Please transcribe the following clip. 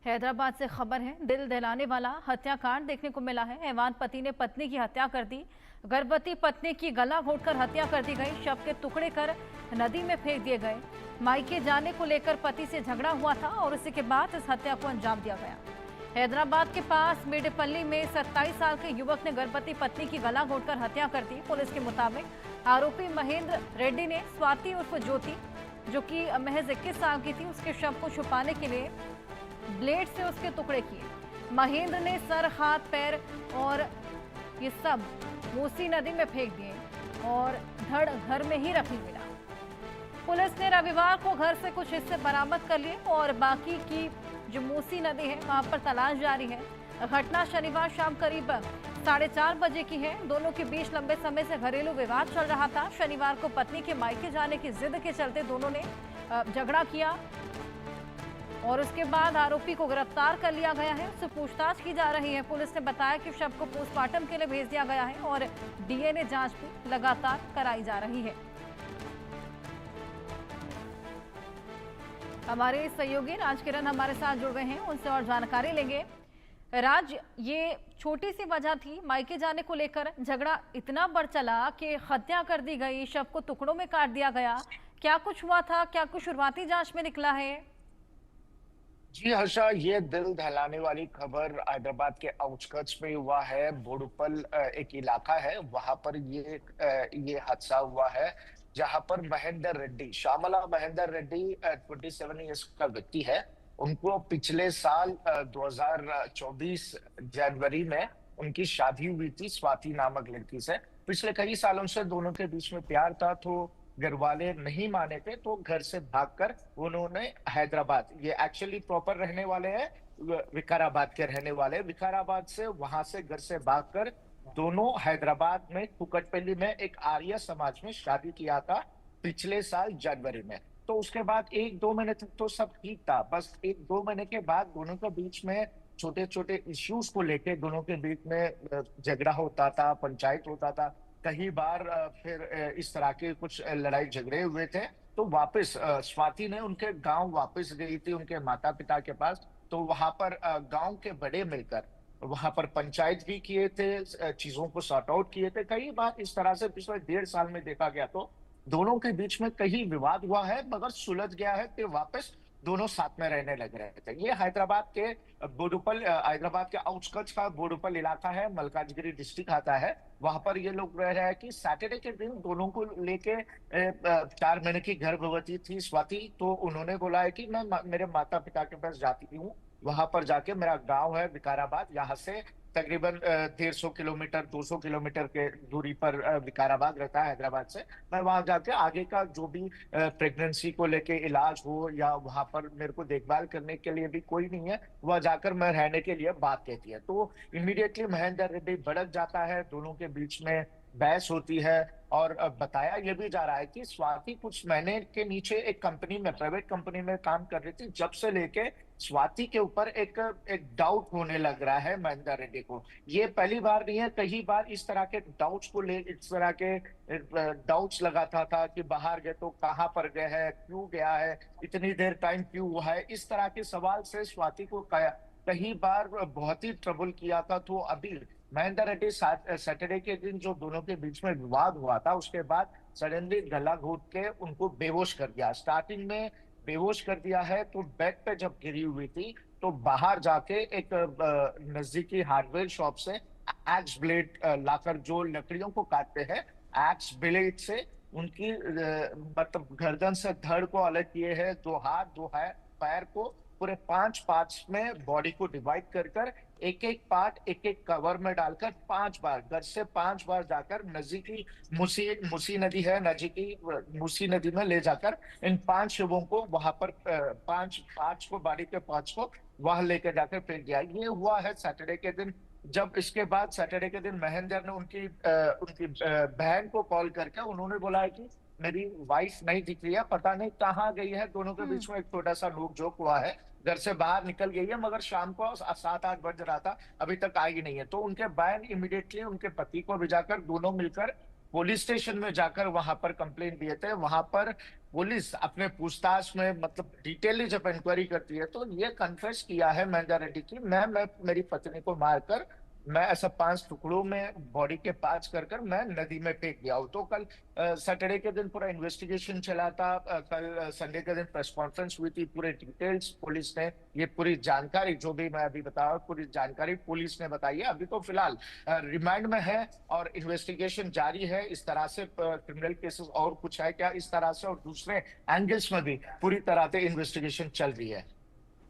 हैदराबाद से खबर है। दिल दहलाने वाला हत्याकांड देखने को मिला है। ऐवान पति ने पत्नी की हत्या कर दी। गर्भवती पत्नी की गला घोंटकर हत्या कर दी गई। शव के टुकड़े कर नदी में फेंक दिए गए। मायके जाने को लेकर पति से झगड़ा हुआ था और इसी के बाद इस हत्या को अंजाम दिया गया। हैदराबाद के पास मेडेपल्ली में 27 साल के युवक ने गर्भवती पत्नी की गला घोंटकर हत्या कर दी। पुलिस के मुताबिक आरोपी महेंद्र रेड्डी ने स्वाति उर्फ ज्योति, जो कि महज 21 साल की थी, उसके शव को छुपाने के लिए ब्लेड से उसके टुकड़े किए। महेंद्र ने सर, हाथ, पैर और ये सब मूसी नदी में फेंक दिए और धड़ घर में ही रख मिला। पुलिस ने रविवार को घर से कुछ हिस्से बरामद कर लिए और बाकी की जो मूसी नदी है वहां पर तलाश जारी है। घटना शनिवार शाम करीब 4:30 बजे की है। दोनों के बीच लंबे समय से घरेलू विवाद चल रहा था। शनिवार को पत्नी के मायके जाने की जिद के चलते दोनों ने झगड़ा किया और उसके बाद आरोपी को गिरफ्तार कर लिया गया है। उससे पूछताछ की जा रही है। पुलिस ने बताया कि शव को पोस्टमार्टम के लिए भेज दिया गया है और डीएनए जांच भी लगातार कराई जा रही है। हमारे सहयोगी राजकिरण हमारे साथ जुड़ गए हैं, उनसे और जानकारी लेंगे। राज, ये छोटी सी वजह थी, मायके जाने को लेकर झगड़ा इतना बढ़ चला कि हत्या कर दी गई, शव को टुकड़ों में काट दिया गया। क्या कुछ हुआ था? क्या कुछ शुरुआती जांच में निकला है? जी हर्षा, ये दिल दहलाने वाली खबर हैदराबाद के आउटस्कर्ट्स में हुआ है। बोडुपल एक इलाका है, वहां पर ये हादसा हुआ है, जहां पर महेंदर रेड्डी, श्यामला महेंदर रेड्डी 27 ईयर्स का व्यक्ति है। उनको पिछले साल 2024 जनवरी में उनकी शादी हुई थी स्वाति नामक लड़की से। पिछले कई सालों से दोनों के बीच में प्यार था, तो घर वाले नहीं माने थे, तो घर से भागकर उन्होंने हैदराबाद, ये एक्चुअली प्रॉपर रहने वाले हैं, विकाराबाद के रहने वाले, विकाराबाद से वहां से घर से भागकर दोनों हैदराबाद में कुकटपल्ली में एक आर्य समाज में शादी किया था पिछले साल जनवरी में। तो उसके बाद 1-2 महीने तक तो सब ठीक था। बस 1-2 महीने के बाद दोनों के बीच में छोटे छोटे इश्यूज को लेके दोनों के बीच में झगड़ा होता था, पंचायत होता था। कई बार फिर इस तरह के कुछ लड़ाई झगड़े हुए थे। तो वापस स्वाति ने उनके गांव वापस गई थी, उनके माता पिता के पास। तो वहां पर गांव के बड़े मिलकर वहां पर पंचायत भी किए थे, चीजों को सॉर्ट आउट किए थे। कई बार इस तरह से पिछले 1.5 साल में देखा गया तो दोनों के बीच में कहीं विवाद हुआ है, मगर सुलझ गया है, फिर वापस दोनों साथ में रहने लग रहे थे। ये हैदराबाद के बोडुपल, हैदराबाद के आउटस्कर्ट्स का बोडुपल इलाका है, मलकाजगिरी डिस्ट्रिक्ट आता है। वहां पर ये लोग रह रहे हैं कि सैटरडे के दिन दोनों को लेके 4 महीने की गर्भवती थी स्वाति। तो उन्होंने बोला है कि मैं मेरे माता पिता के पास जाती हूँ। वहां पर जाके, मेरा गांव है विकाराबाद, यहाँ से तकरीबन 150 किलोमीटर 200 किलोमीटर के दूरी पर विकाराबाद रहता है हैदराबाद से। मैं वहां जाके आगे का जो भी प्रेगनेंसी को लेके इलाज हो, या वहां पर मेरे को देखभाल करने के लिए भी कोई नहीं है, वह जाकर मैं रहने के लिए बात कहती है। तो इमीडिएटली महेंदर रेड्डी भड़क जाता है, दोनों के बीच में बहस होती है। और बताया यह भी जा रहा है कि स्वाति कुछ महीने के नीचे एक कंपनी में, प्राइवेट कंपनी में काम कर रही थी। जब से लेके स्वाति के ऊपर एक एक डाउट होने लग रहा है महेंदर रेड्डी को। ये पहली बार नहीं है, कई बार इस तरह के डाउट्स को ले, इस तरह के डाउट्स लगाता था कि बाहर गए तो कहाँ पर गए हैं, क्यों गया है, इतनी देर टाइम क्यों हुआ है। इस तरह के सवाल से स्वाति को कई बार बहुत ही ट्रबल किया था। तो अभी महेंदर रेड्डी सैटरडे के दिन जो दोनों के बीच में विवाद हुआ था, उसके बाद सडनली गला घोट के उनको बेहोश कर दिया। स्टार्टिंग में बेहोश कर दिया है, तो बेड पे जब गिरी हुई थी तो बाहर जाके एक नजदीकी हार्डवेयर शॉप से एक्स ब्लेड लाकर, जो लकड़ियों को काटते हैं, एक्स ब्लेड से उनकी मतलब गर्दन से धड़ को अलग किए हैं। 2 हाथ 2 पैर को पूरे 5 पार्ट्स में बॉडी को डिवाइड कर कर एक एक पार्ट एक एक कवर में डालकर 5 बार, घर से 5 बार जाकर नजदीकी मुसी मुसी नदी है, नजदीकी मुसी नदी में ले जाकर इन 5 शवों को वहां पर 5 पार्ट्स को, बॉडी के पार्ट्स को वहां लेकर जाकर फेंक दिया। ये हुआ है सैटरडे के दिन। जब इसके बाद सैटरडे के दिन महेंद्र ने उनकी बहन को कॉल करके उन्होंने बोला है कि मेरी वाइफ नहीं दिख रही है, पता नहीं कहाँ गई है। दोनों के बीच में एक छोटा सा नोक झोंक हुआ है, घर से बाहर निकल गई है, मगर शाम को 7-8 बज रहा था, अभी तक आई नहीं है। तो उनके बहन इमीडिएटली उनके पति को भिजाकर दोनों मिलकर पुलिस स्टेशन में जाकर वहां पर कंप्लेंट दिए थे। वहां पर पुलिस अपने पूछताछ में मतलब डिटेली जब इंक्वायरी करती है तो ये कन्फेस किया है मेहंगा रेड्डी की, मैं मेरी पत्नी को मारकर मैं ऐसा 5 टुकड़ों में बॉडी के पार्ट्स कर कर मैं नदी में फेंक दिया हूँ। तो कल सैटरडे के दिन पूरा इन्वेस्टिगेशन चला था, कल संडे के दिन प्रेस कॉन्फ्रेंस हुई थी, पूरे डिटेल्स पुलिस ने ये पूरी जानकारी जो भी मैं अभी बता रहा हूँ पूरी जानकारी पुलिस ने बताई है। अभी तो फिलहाल रिमांड में है और इन्वेस्टिगेशन जारी है। इस तरह से क्रिमिनल केसेस और कुछ है क्या इस तरह से, और दूसरे एंगल्स में भी पूरी तरह से इन्वेस्टिगेशन चल रही है।